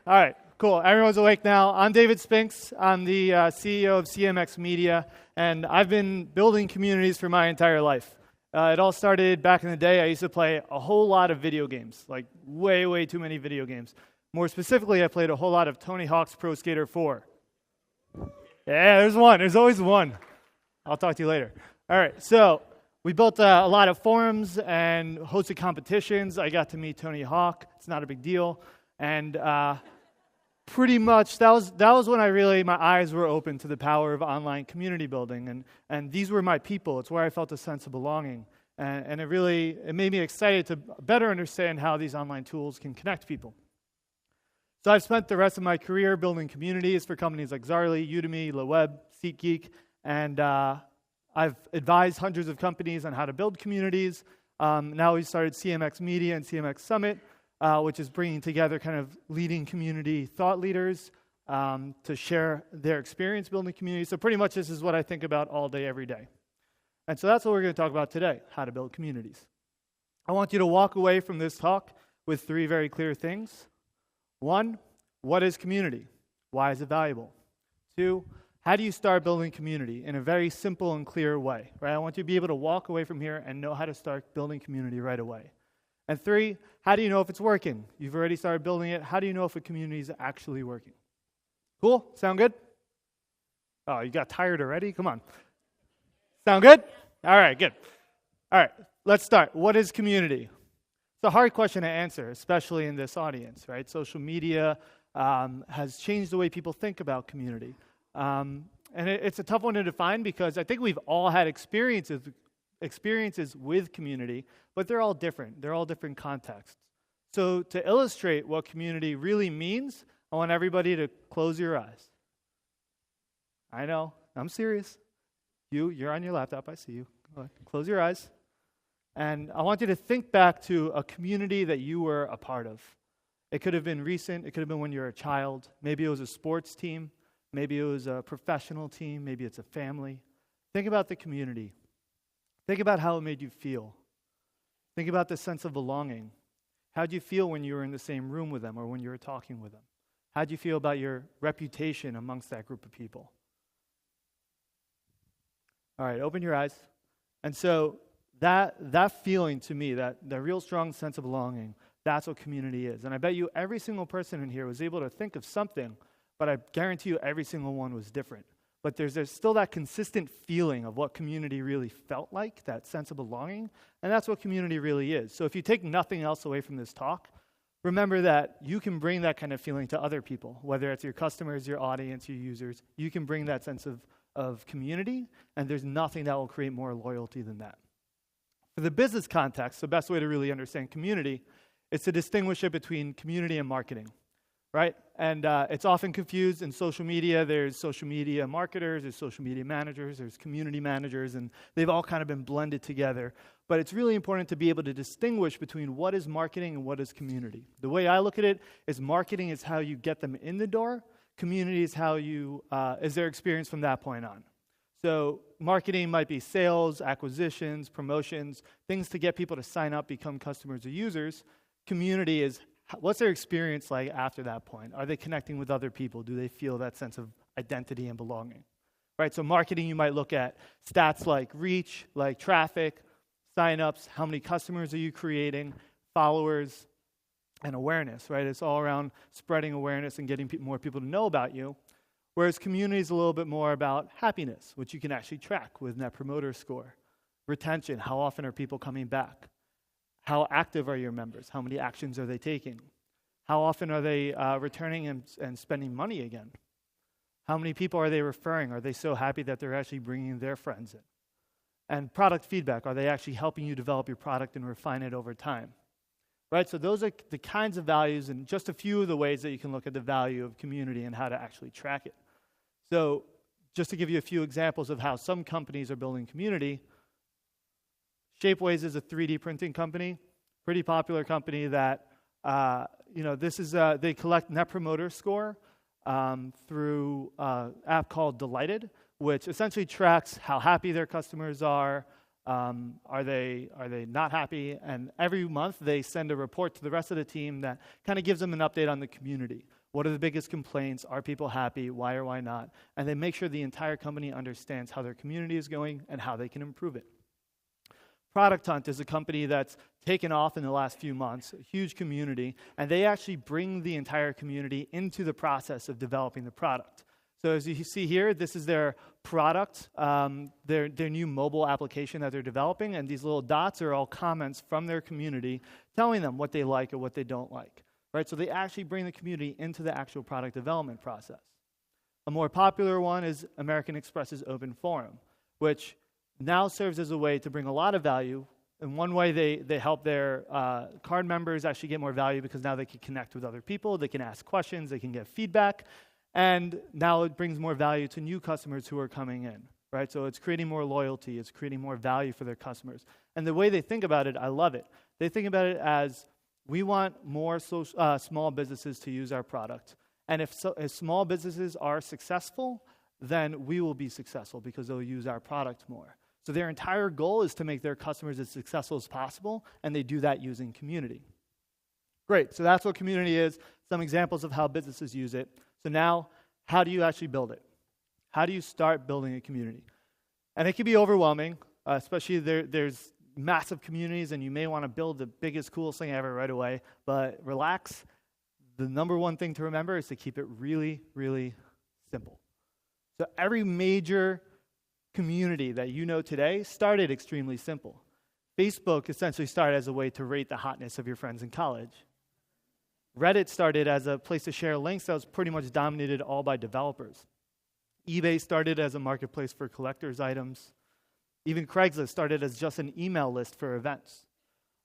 All right, cool. Everyone's awake now. I'm David Spinks. I'm the CEO of CMX Media, and I've been building communities for my entire life. It all started back in the day. I used to play a whole lot of video games, like way too many video games. More specifically, I played a whole lot of Tony Hawk's Pro Skater 4. Yeah, there's one. There's always one. I'll talk to you later. All right, so we built a lot of forums and hosted competitions. I got to meet Tony Hawk. It's not a big deal. And pretty much that was when my eyes were open to the power of online community building. And these were my people. It's where I felt a sense of belonging. And it made me excited to better understand how these online tools can connect people. So I've spent the rest of my career building communities for companies like Zarly, Udemy, LeWeb, SeatGeek, and I've advised hundreds of companies on how to build communities. Now we started CMX Media and CMX Summit, which is bringing together kind of leading community thought leaders to share their experience building communities. So pretty much this is what I think about all day, every day. And so that's what we're going to talk about today, how to build communities. I want you to walk away from this talk with 3 very clear things. 1, what is community? Why is it valuable? 2, how do you start building community in a very simple and clear way? Right? I want you to be able to walk away from here and know how to start building community right away. And 3, how do you know if it's working? You've already started building it. How do you know if a community is actually working? Cool? Sound good? Oh, you got tired already? Come on. Sound good? All right, good. All right, let's start. What is community? It's a hard question to answer, especially in this audience, right? Social media has changed the way people think about community. And it's a tough one to define because I think we've all had experiences with community, but they're all different. They're all different contexts. So to illustrate what community really means, I want everybody to close your eyes. I know, I'm serious. You're on your laptop, I see you. Close your eyes. And I want you to think back to a community that you were a part of. It could have been recent. It could have been when you were a child. Maybe it was a sports team. Maybe it was a professional team. Maybe it's a family. Think about the community. Think about how it made you feel. Think about the sense of belonging. How did you feel when you were in the same room with them or when you were talking with them? How did you feel about your reputation amongst that group of people? All right, open your eyes. And so that feeling to me, that real strong sense of belonging, that's what community is. And I bet you every single person in here was able to think of something, but I guarantee you every single one was different. But there's still that consistent feeling of what community really felt like, that sense of belonging, and that's what community really is. So if you take nothing else away from this talk, remember that you can bring that kind of feeling to other people, whether it's your customers, your audience, your users. You can bring that sense of community, and there's nothing that will create more loyalty than that. For the business context, the best way to really understand community is to distinguish it between community and marketing, right? And it's often confused in social media. There's social media marketers, there's social media managers, there's community managers, and they've all kind of been blended together. But it's really important to be able to distinguish between what is marketing and what is community. The way I look at it is marketing is how you get them in the door. Community is how is their experience from that point on. So marketing might be sales, acquisitions, promotions, things to get people to sign up, become customers or users. Community is what's their experience like after that point? Are they connecting with other people? Do they feel that sense of identity and belonging? Right? So marketing, you might look at stats like reach, like traffic, signups, how many customers are you creating, followers, and awareness, right? It's all around spreading awareness and getting more people to know about you. Whereas community is a little bit more about happiness, which you can actually track with Net Promoter Score. Retention, how often are people coming back? How active are your members? How many actions are they taking? How often are they returning and spending money again? How many people are they referring? Are they so happy that they're actually bringing their friends in? And product feedback, are they actually helping you develop your product and refine it over time? Right, so those are the kinds of values and just a few of the ways that you can look at the value of community and how to actually track it. So just to give you a few examples of how some companies are building community, Shapeways is a 3D printing company, pretty popular company that, they collect Net Promoter Score through an app called Delighted, which essentially tracks how happy their customers are. Are they not happy? And every month they send a report to the rest of the team that kind of gives them an update on the community. What are the biggest complaints? Are people happy? Why or why not? And they make sure the entire company understands how their community is going and how they can improve it. Product Hunt is a company that's taken off in the last few months, a huge community, and they actually bring the entire community into the process of developing the product. So as you see here, this is their product, their new mobile application that they're developing, and these little dots are all comments from their community telling them what they like or what they don't like. Right? So they actually bring the community into the actual product development process. A more popular one is American Express's Open Forum, which now serves as a way to bring a lot of value. In one way, they help their card members actually get more value because now they can connect with other people, they can ask questions, they can get feedback, and now it brings more value to new customers who are coming in, right? So it's creating more loyalty, it's creating more value for their customers. And the way they think about it, I love it. They think about it as, we want more small businesses to use our product. And if small businesses are successful, then we will be successful because they'll use our product more. So their entire goal is to make their customers as successful as possible, and they do that using community. Great, so that's what community is, some examples of how businesses use it. So now, how do you actually build it? How do you start building a community? And it can be overwhelming, especially there's massive communities, and you may want to build the biggest, coolest thing ever right away, but relax. The number one thing to remember is to keep it really, really simple. So every major community that you know today started extremely simple. Facebook essentially started as a way to rate the hotness of your friends in college. Reddit started as a place to share links that was pretty much dominated all by developers. eBay started as a marketplace for collector's items. Even Craigslist started as just an email list for events.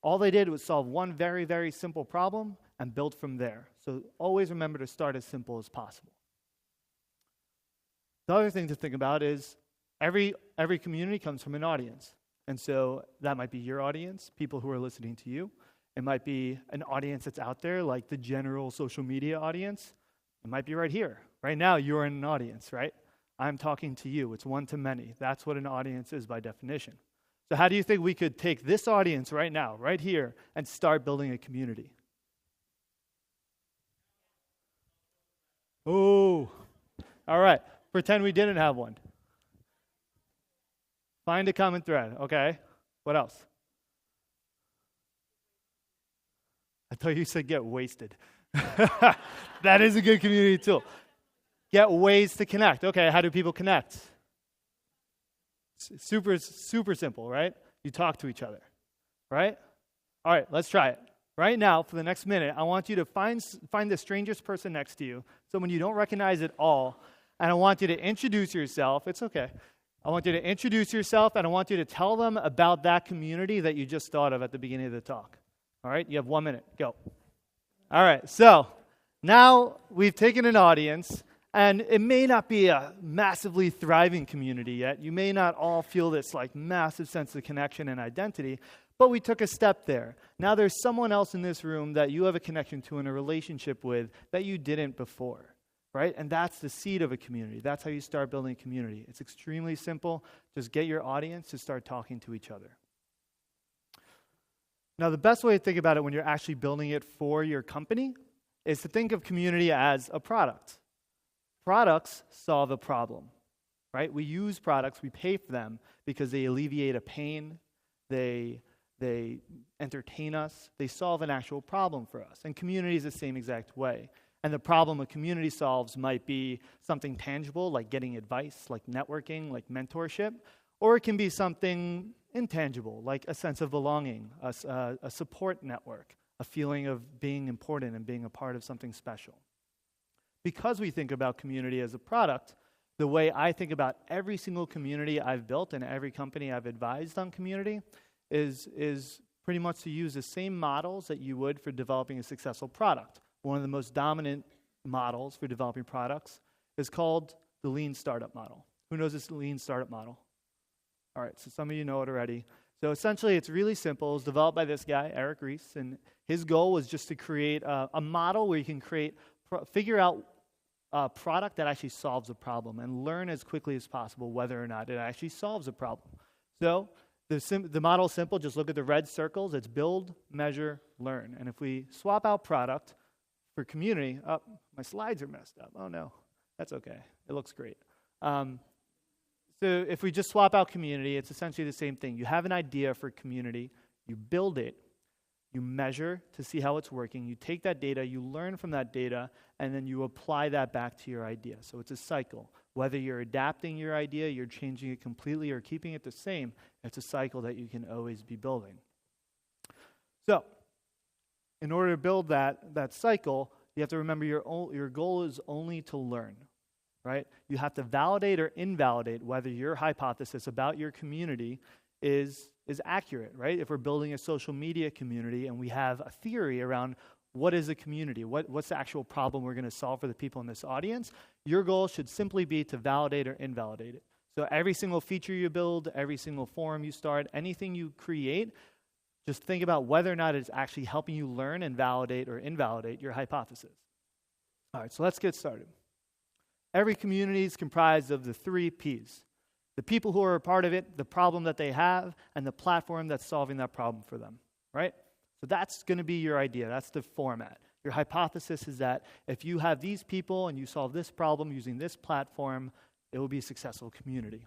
All they did was solve one very, very simple problem and build from there. So always remember to start as simple as possible. The other thing to think about is every community comes from an audience. And so that might be your audience, people who are listening to you. It might be an audience that's out there, like the general social media audience. It might be right here. Right now, you're in an audience, right? I'm talking to you. It's one to many. That's what an audience is by definition. So how do you think we could take this audience right now, right here, and start building a community? Oh, all right. Pretend we didn't have one. Find a common thread. Okay. What else? I thought you said get wasted. That is a good community tool. Get ways to connect. Okay, how do people connect? Super simple, right? You talk to each other, right? All right, let's try it. Right now, for the next minute, I want you to find the strangest person next to you, someone you don't recognize at all, and I want you to introduce yourself. It's okay. I want you to introduce yourself, and I want you to tell them about that community that you just thought of at the beginning of the talk. All right, you have 1 minute. Go. All right, so now we've taken an audience, and it may not be a massively thriving community yet. You may not all feel this like massive sense of connection and identity, but we took a step there. Now there's someone else in this room that you have a connection to and a relationship with that you didn't before, right? And that's the seed of a community. That's how you start building a community. It's extremely simple. Just get your audience to start talking to each other. Now, the best way to think about it when you're actually building it for your company is to think of community as a product. Products solve a problem, right? We use products, we pay for them because they alleviate a pain, they entertain us, they solve an actual problem for us. And community is the same exact way. And the problem a community solves might be something tangible, like getting advice, like networking, like mentorship, or it can be something intangible, like a sense of belonging, a support network, a feeling of being important and being a part of something special. Because we think about community as a product, the way I think about every single community I've built and every company I've advised on community is pretty much to use the same models that you would for developing a successful product. One of the most dominant models for developing products is called the lean startup model. Who knows this lean startup model? All right, so some of you know it already. So essentially, it's really simple. It was developed by this guy, Eric Ries, and his goal was just to create a model where you can figure out a product that actually solves a problem and learn as quickly as possible whether or not it actually solves a problem. So the model is simple. Just look at the red circles. It's build, measure, learn. And if we swap out product for community, oh, my slides are messed up. Oh no, that's okay. It looks great. So if we just swap out community, it's essentially the same thing. You have an idea for community, you build it, you measure to see how it's working, you take that data, you learn from that data, and then you apply that back to your idea. So it's a cycle. Whether you're adapting your idea, you're changing it completely, or keeping it the same, it's a cycle that you can always be building. So, in order to build that cycle, you have to remember your goal is only to learn, right? You have to validate or invalidate whether your hypothesis about your community is accurate, right? If we're building a social media community and we have a theory around what is a community, what's the actual problem we're going to solve for the people in this audience, your goal should simply be to validate or invalidate it. So every single feature you build, every single forum you start, anything you create, just think about whether or not it's actually helping you learn and validate or invalidate your hypothesis. All right, so let's get started. Every community is comprised of the 3 Ps. The people who are a part of it, the problem that they have, and the platform that's solving that problem for them, right? So that's going to be your idea. That's the format. Your hypothesis is that if you have these people and you solve this problem using this platform, it will be a successful community.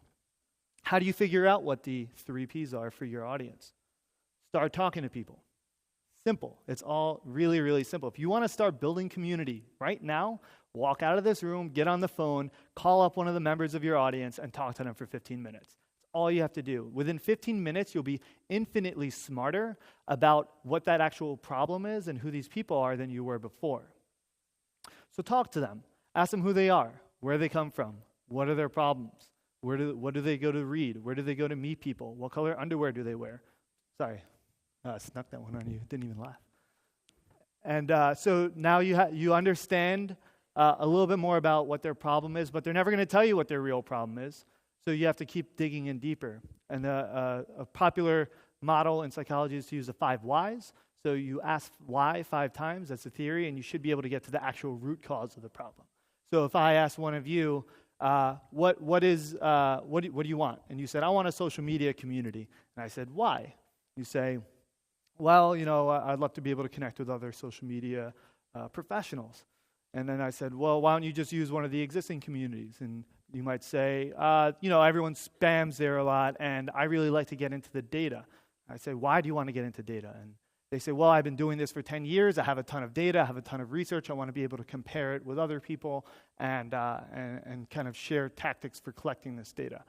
How do you figure out what the 3 Ps are for your audience? Start talking to people. Simple. It's all really, really simple. If you want to start building community right now, walk out of this room, get on the phone, call up one of the members of your audience, and talk to them for 15 minutes. That's all you have to do. Within 15 minutes, you'll be infinitely smarter about what that actual problem is and who these people are than you were before. So talk to them. Ask them who they are, where they come from, what are their problems, what do they go to read, where do they go to meet people, what color underwear do they wear. Sorry. I snuck that one on you. Didn't even laugh. And so now you understand a little bit more about what their problem is, but they're never going to tell you what their real problem is. So you have to keep digging in deeper. And a popular model in psychology is to use the 5 whys. So you ask why 5 times. That's a theory, and you should be able to get to the actual root cause of the problem. So if I ask one of you, what do you want? And you said, I want a social media community. And I said, why? You say, well, I'd love to be able to connect with other social media professionals. And then I said, well, why don't you just use one of the existing communities? And you might say, everyone spams there a lot, and I really like to get into the data. I say, why do you want to get into data? And they say, well, I've been doing this for 10 years. I have a ton of data. I have a ton of research. I want to be able to compare it with other people and kind of share tactics for collecting this data.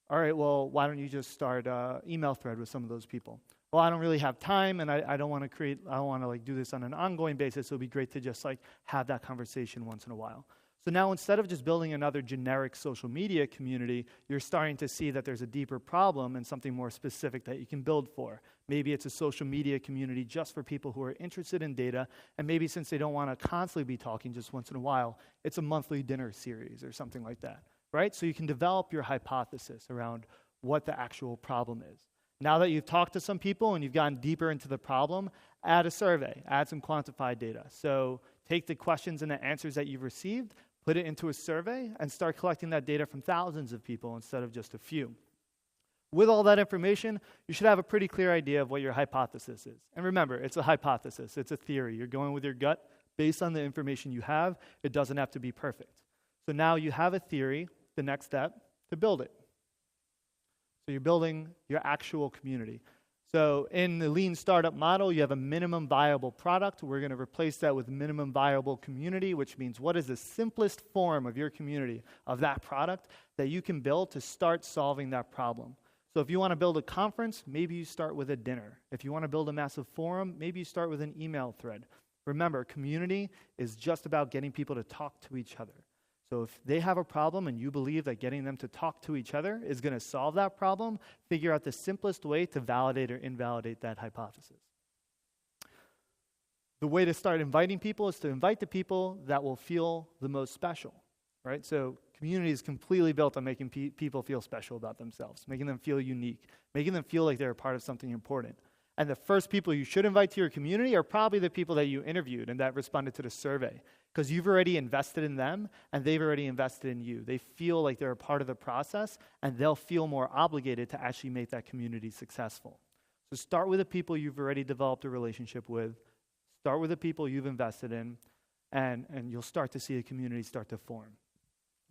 All right, well, why don't you just start an email thread with some of those people? Well, I don't really have time, and I don't want to do this on an ongoing basis. So it'd be great to just have that conversation once in a while. So now instead of just building another generic social media community, you're starting to see that there's a deeper problem and something more specific that you can build for. Maybe it's a social media community just for people who are interested in data, and maybe since they don't want to constantly be talking just once in a while, it's a monthly dinner series or something like that, right? So you can develop your hypothesis around what the actual problem is. Now that you've talked to some people and you've gotten deeper into the problem, add a survey, add some quantified data. So take the questions and the answers that you've received, put it into a survey, and start collecting that data from thousands of people instead of just a few. With all that information, you should have a pretty clear idea of what your hypothesis is. And remember, it's a hypothesis, it's a theory. You're going with your gut based on the information you have. It doesn't have to be perfect. So now you have a theory, the next step, to build it. So you're building your actual community. So in the lean startup model, you have a minimum viable product. We're going to replace that with minimum viable community, which means what is the simplest form of your community, of that product, that you can build to start solving that problem. So if you want to build a conference, maybe you start with a dinner. If you want to build a massive forum, maybe you start with an email thread. Remember, community is just about getting people to talk to each other. So if they have a problem and you believe that getting them to talk to each other is going to solve that problem, figure out the simplest way to validate or invalidate that hypothesis. The way to start inviting people is to invite the people that will feel the most special, right? So community is completely built on making people feel special about themselves, making them feel unique, making them feel like they're a part of something important. And the first people you should invite to your community are probably the people that you interviewed and that responded to the survey, because you've already invested in them and they've already invested in you. They feel like they're a part of the process and they'll feel more obligated to actually make that community successful. So start with the people you've already developed a relationship with. Start with the people you've invested in. and you'll start to see a community start to form.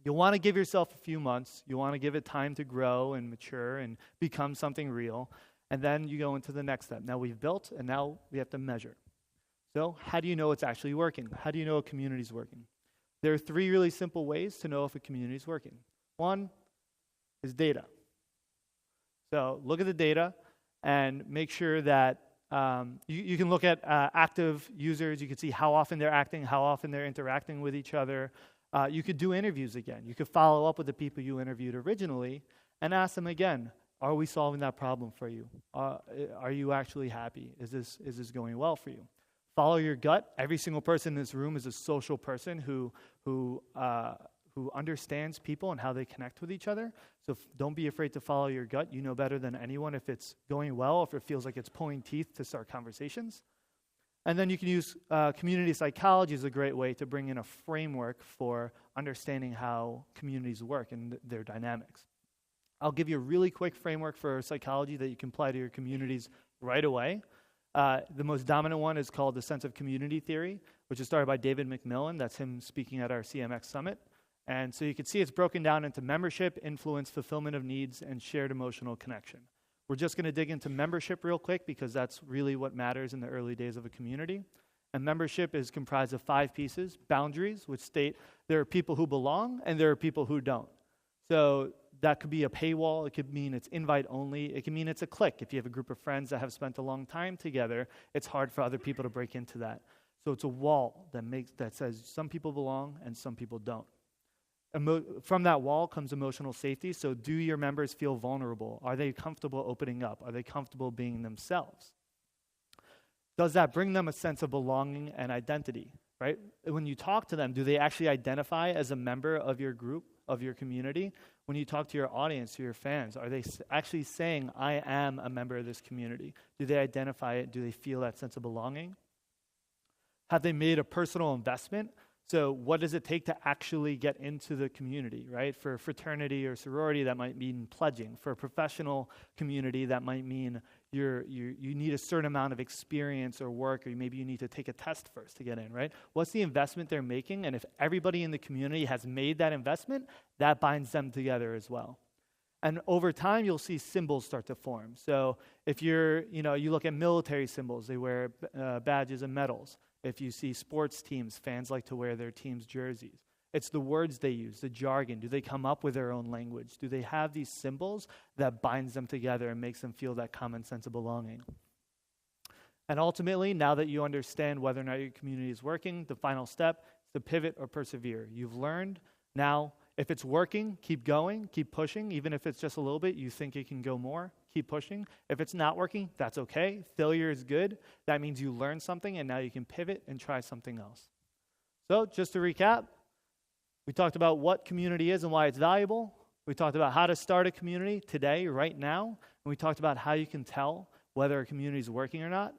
You'll want to give yourself a few months. You'll want to give it time to grow and mature and become something real. And then you go into the next step. Now we've built, and now we have to measure. So how do you know it's actually working? How do you know a community is working? There are 3 really simple ways to know if a community is working. One is data. So look at the data and make sure that you can look at active users. You can see how often they're acting, how often they're interacting with each other. You could do interviews again. You could follow up with the people you interviewed originally and ask them again, are we solving that problem for you? Are you actually happy? Is this going well for you? Follow your gut. Every single person in this room is a social person who understands people and how they connect with each other. So don't be afraid to follow your gut. You know better than anyone if it's going well, if it feels like it's pulling teeth to start conversations. And then you can use community psychology as a great way to bring in a framework for understanding how communities work and their dynamics. I'll give you a really quick framework for psychology that you can apply to your communities right away. The most dominant one is called the sense of community theory, which is started by David McMillan. That's him speaking at our CMX Summit. And so you can see it's broken down into membership, influence, fulfillment of needs, and shared emotional connection. We're just going to dig into membership real quick because that's really what matters in the early days of a community. And membership is comprised of 5 pieces. Boundaries, which state there are people who belong and there are people who don't. So that could be a paywall. It could mean it's invite only. It can mean it's a clique. If you have a group of friends that have spent a long time together, it's hard for other people to break into that. So it's a wall that says some people belong and some people don't. From that wall comes emotional safety. So do your members feel vulnerable? Are they comfortable opening up? Are they comfortable being themselves? Does that bring them a sense of belonging and identity, right? When you talk to them, do they actually identify as a member of your group, of your community? When you talk to your audience, to your fans, are they actually saying, I am a member of this community? Do they identify it? Do they feel that sense of belonging? Have they made a personal investment? So what does it take to actually get into the community, right? For a fraternity or sorority, that might mean pledging. For a professional community, that might mean you need a certain amount of experience or work, or maybe you need to take a test first to get in, right? What's the investment they're making? And if everybody in the community has made that investment, that binds them together as well. And over time, you'll see symbols start to form. So if you look at military symbols, they wear badges and medals. If you see sports teams, fans like to wear their team's jerseys. It's the words they use, the jargon. Do they come up with their own language? Do they have these symbols that binds them together and makes them feel that common sense of belonging? And ultimately, now that you understand whether or not your community is working, the final step is to pivot or persevere. You've learned. Now, if it's working, keep going, keep pushing. Even if it's just a little bit, you think it can go more, keep pushing. If it's not working, that's okay. Failure is good. That means you learned something, and now you can pivot and try something else. So just to recap, we talked about what community is and why it's valuable. We talked about how to start a community today, right now. And we talked about how you can tell whether a community is working or not.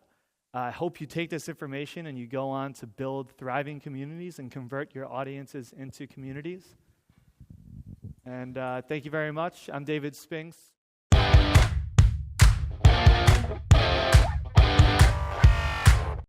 I hope you take this information and you go on to build thriving communities and convert your audiences into communities. And thank you very much. I'm David Spinks.